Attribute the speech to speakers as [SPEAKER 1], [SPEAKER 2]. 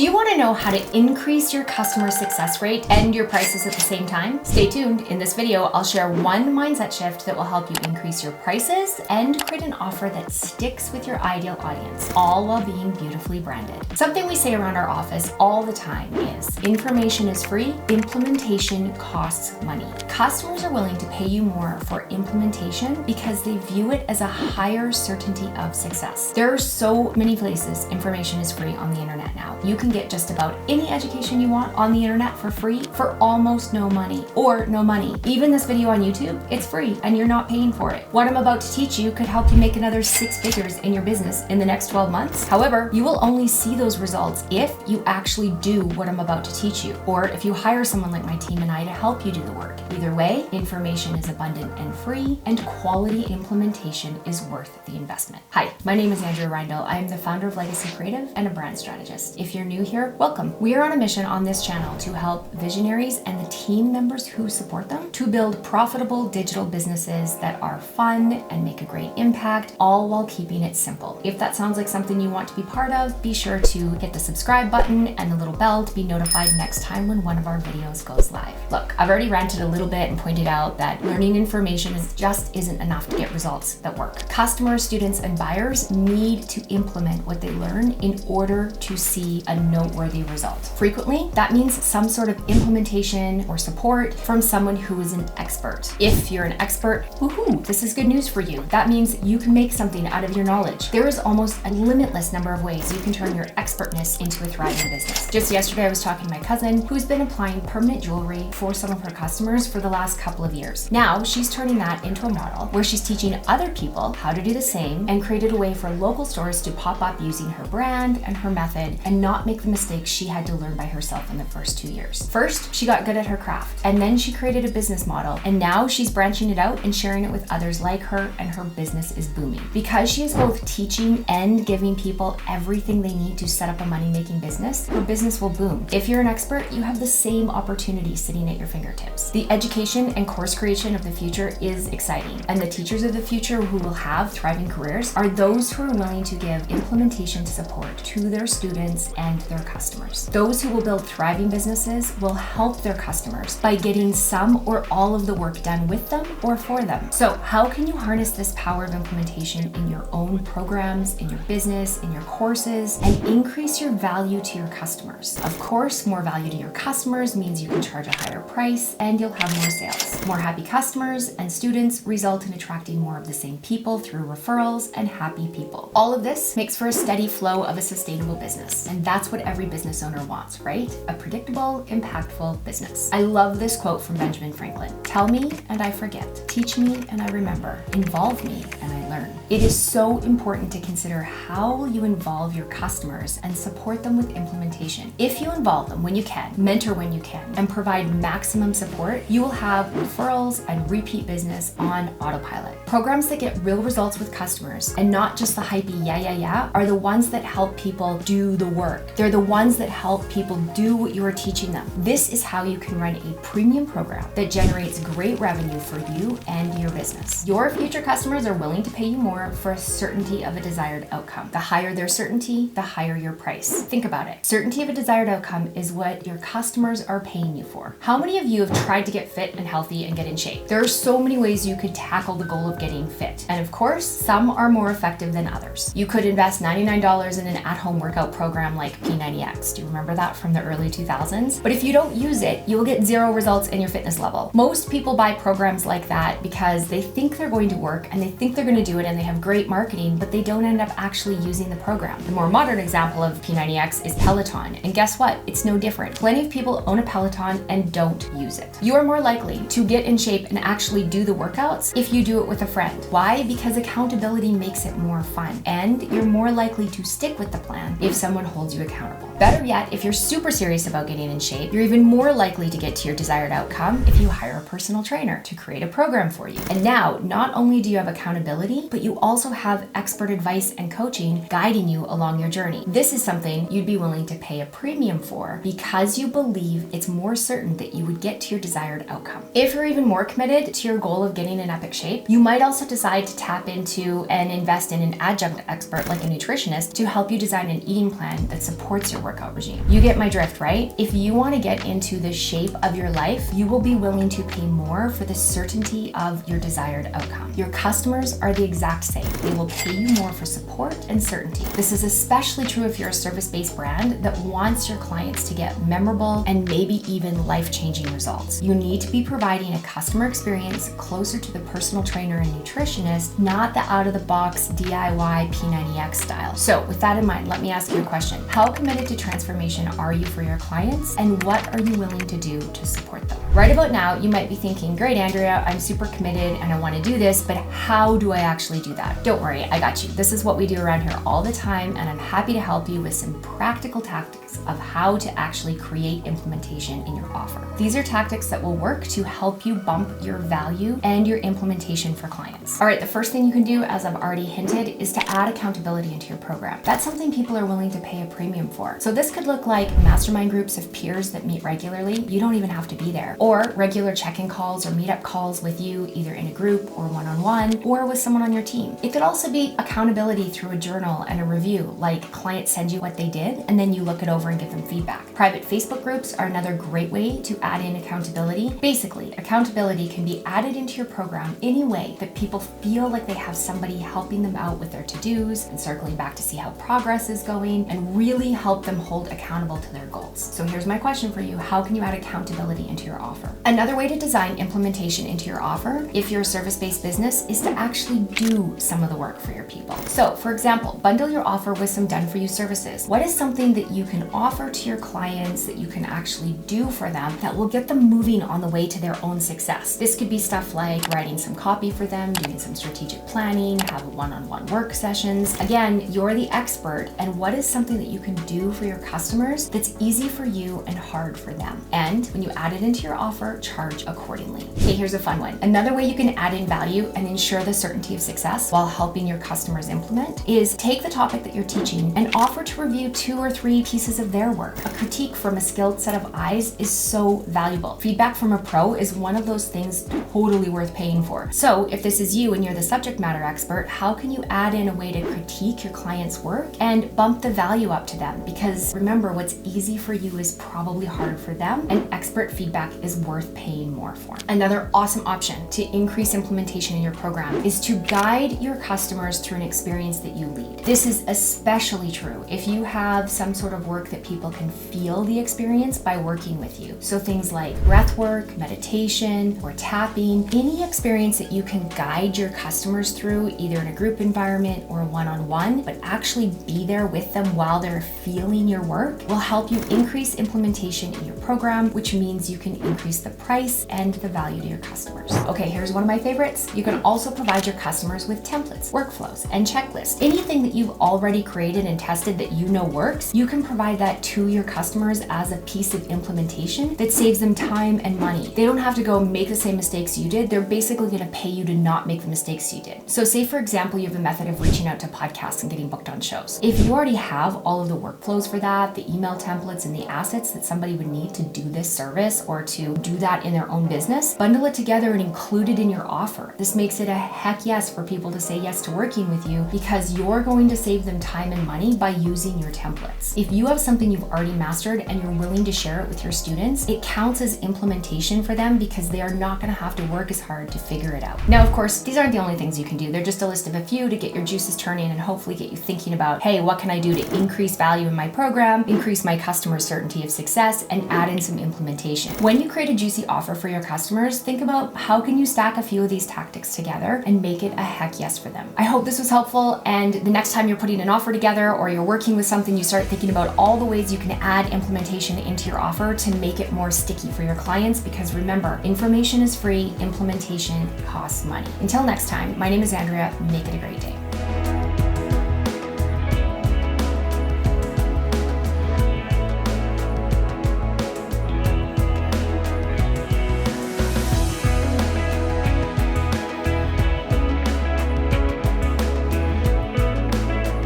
[SPEAKER 1] Do you want to know how to increase your customer success rate and your prices at the same time? Stay tuned. In this video, I'll share one mindset shift that will help you increase your prices and create an offer that sticks with your ideal audience, all while being beautifully branded. Something we say around our office all the time is, information is free, implementation costs money. Customers are willing to pay you more for implementation because they view it as a higher certainty of success. There are so many places information is free on the internet now. You can get just about any education you want on the internet for free for almost no money or no money. Even this video on YouTube, it's free and you're not paying for it. What I'm about to teach you could help you make another 6 figures in your business in the next 12 months. However, you will only see those results if you actually do what I'm about to teach you, or if you hire someone like my team and I to help you do the work. Either way, information is abundant and free, and quality implementation is worth the investment. Hi, my name is Andrea Reindl. I am the founder of Legacy Creative and a brand strategist. If you're new here, welcome. We are on a mission on this channel to help visionaries and the team members who support them to build profitable digital businesses that are fun and make a great impact, all while keeping it simple. If that sounds like something you want to be part of, be sure to hit the subscribe button and the little bell to be notified next time when one of our videos goes live. Look, I've already ranted a little bit and pointed out that learning information just isn't enough to get results that work. Customers, students, and buyers need to implement what they learn in order to see a noteworthy result. Frequently, that means some sort of implementation or support from someone who is an expert. If you're an expert, woohoo, this is good news for you. That means you can make something out of your knowledge. There is almost a limitless number of ways you can turn your expertness into a thriving business. Just yesterday, I was talking to my cousin who's been applying permanent jewelry for some of her customers for the last couple of years. Now she's turning that into a model where she's teaching other people how to do the same and created a way for local stores to pop up using her brand and her method and not make the mistakes she had to learn by herself in the first 2 years. First, she got good at her craft, and then she created a business model, and now she's branching it out and sharing it with others like her, and her business is booming. Because she is both teaching and giving people everything they need to set up a money-making business, her business will boom. If you're an expert, you have the same opportunity sitting at your fingertips. The education and course creation of the future is exciting, and the teachers of the future who will have thriving careers are those who are willing to give implementation support to their students and their customers. Those who will build thriving businesses will help their customers by getting some or all of the work done with them or for them. So how can you harness this power of implementation in your own programs, in your business, in your courses, and increase your value to your customers? Of course, more value to your customers means you can charge a higher price and you'll have more sales. More happy customers and students result in attracting more of the same people through referrals and happy people. All of this makes for a steady flow of a sustainable business. And that's what every business owner wants, right? A predictable, impactful business. I love this quote from Benjamin Franklin. Tell me and I forget. Teach me and I remember. Involve me and I learn. It is so important to consider how you involve your customers and support them with implementation. If you involve them when you can, mentor when you can, and provide maximum support, you will have referrals and repeat business on autopilot. Programs that get real results with customers and not just the hypey yeah are the ones that help people do the work. They're the ones that help people do what you are teaching them. This is how you can run a premium program that generates great revenue for you and your business. Your future customers are willing to pay you more for a certainty of a desired outcome. The higher their certainty, the higher your price. Think about it. Certainty of a desired outcome is what your customers are paying you for. How many of you have tried to get fit and healthy and get in shape? There are so many ways you could tackle the goal of getting fit. And of course, some are more effective than others. You could invest $99 in an at-home workout program like P90X. Do you remember that from the early 2000s? But if you don't use it, you will get zero results in your fitness level. Most people buy programs like that because they think they're going to work and they think they're going to do it and they have great marketing, but they don't end up actually using the program. The more modern example of P90X is Peloton. And guess what? It's no different. Plenty of people own a Peloton and don't use it. You are more likely to get in shape and actually do the workouts if you do it with a friend. Why? Because accountability makes it more fun, and you're more likely to stick with the plan if someone holds you accountable. Better yet, if you're super serious about getting in shape, you're even more likely to get to your desired outcome if you hire a personal trainer to create a program for you. And now, not only do you have accountability, but you also have expert advice and coaching guiding you along your journey. This is something you'd be willing to pay a premium for because you believe it's more certain that you would get to your desired outcome. If you're even more committed to your goal of getting in epic shape, you might also decide to tap into and invest in an adjunct expert like a nutritionist to help you design an eating plan that supports supports your workout regime. You get my drift, right? If you want to get into the shape of your life, you will be willing to pay more for the certainty of your desired outcome. Your customers are the exact same. They will pay you more for support and certainty. This is especially true if you're a service-based brand that wants your clients to get memorable and maybe even life-changing results. You need to be providing a customer experience closer to the personal trainer and nutritionist, not the out-of-the-box DIY P90X style. So with that in mind, let me ask you a question. How committed to transformation are you for your clients, and what are you willing to do to support them? Right about now, you might be thinking, great, Andrea, I'm super committed and I want to do this, but how do I actually do that? Don't worry, I got you. This is what we do around here all the time, and I'm happy to help you with some practical tactics of how to actually create implementation in your offer. These are tactics that will work to help you bump your value and your implementation for clients. All right, the first thing you can do, as I've already hinted, is to add accountability into your program. That's something people are willing to pay a premium for. So this could look like mastermind groups of peers that meet regularly. You don't even have to be there. Or regular check-in calls or meetup calls with you, either in a group or one-on-one, or with someone on your team. It could also be accountability through a journal and a review, like clients send you what they did, and then you look it over and give them feedback. Private Facebook groups are another great way to add in accountability. Basically, accountability can be added into your program any way that people feel like they have somebody helping them out with their to-dos and circling back to see how progress is going, and really help them hold accountable to their goals. So here's my question for you. How can you add accountability into your offer? Another way to design implementation into your offer, if you're a service-based business, is to actually do some of the work for your people. So for example, bundle your offer with some done-for-you services. What is something that you can offer to your clients that you can actually do for them that will get them moving on the way to their own success? This could be stuff like writing some copy for them, doing some strategic planning, have one-on-one work sessions. Again, you're the expert, and what is something that you can do for your customers that's easy for you and hard for them? And when you add it into your offer, charge accordingly. Okay, here's a fun one. Another way you can add in value and ensure the certainty of success while helping your customers implement is take the topic that you're teaching and offer to review 2 or 3 pieces of their work. A critique from a skilled set of eyes is so valuable. Feedback from a pro is one of those things totally worth paying for. So if this is you and you're the subject matter expert, how can you add in a way to critique your client's work and bump the value up to them? Because remember, what's easy for you is probably hard for them, and expert feedback is worth paying more for. Another awesome option to increase implementation in your program is to guide your customers through an experience that you lead. This is especially true if you have some sort of work that people can feel the experience by working with you. So things like breath work, meditation, or tapping, any experience that you can guide your customers through, either in a group environment or one-on-one, but actually be there with them while they're feeling your work, will help you increase implementation in your program, which means you can increase the price and the value to your customers. Okay, here's one of my favorites. You can also provide your customers with templates, workflows, and checklists. Anything that you've already created and tested that you know works, you can provide that to your customers as a piece of implementation that saves them time and money. They don't have to go make the same mistakes you did. They're basically going to pay you to not make the mistakes you did. So say, for example, you have a method of reaching out to podcasts and getting booked on shows. If you already have all of the workflows for that, the email templates and the assets that somebody would need to do this service or to do that in their own business, bundle it together and include it in your offer. This makes it a heck yes for people to say yes to working with you, because you're going to save them time and money by using your templates. If you have something you've already mastered and you're willing to share it with your students, it counts as implementation for them because they are not going to have to work as hard to figure it out. Now, of course, these aren't the only things you can do. They're just a list of a few to get your juices turning and hopefully get you thinking about, hey, what can I do to increase value in my program, increase my customer certainty of success, and add in some implementation. When you create a juicy offer for your customers, think about how can you stack a few of these tactics together and make it a heck yes for them. I hope this was helpful, and the next time you're putting an offer together or you're working with something, you start thinking about all the ways you can add implementation into your offer to make it more sticky for your clients, because remember, information is free, implementation costs money. Until next time, my name is Andrea. Make it a great day.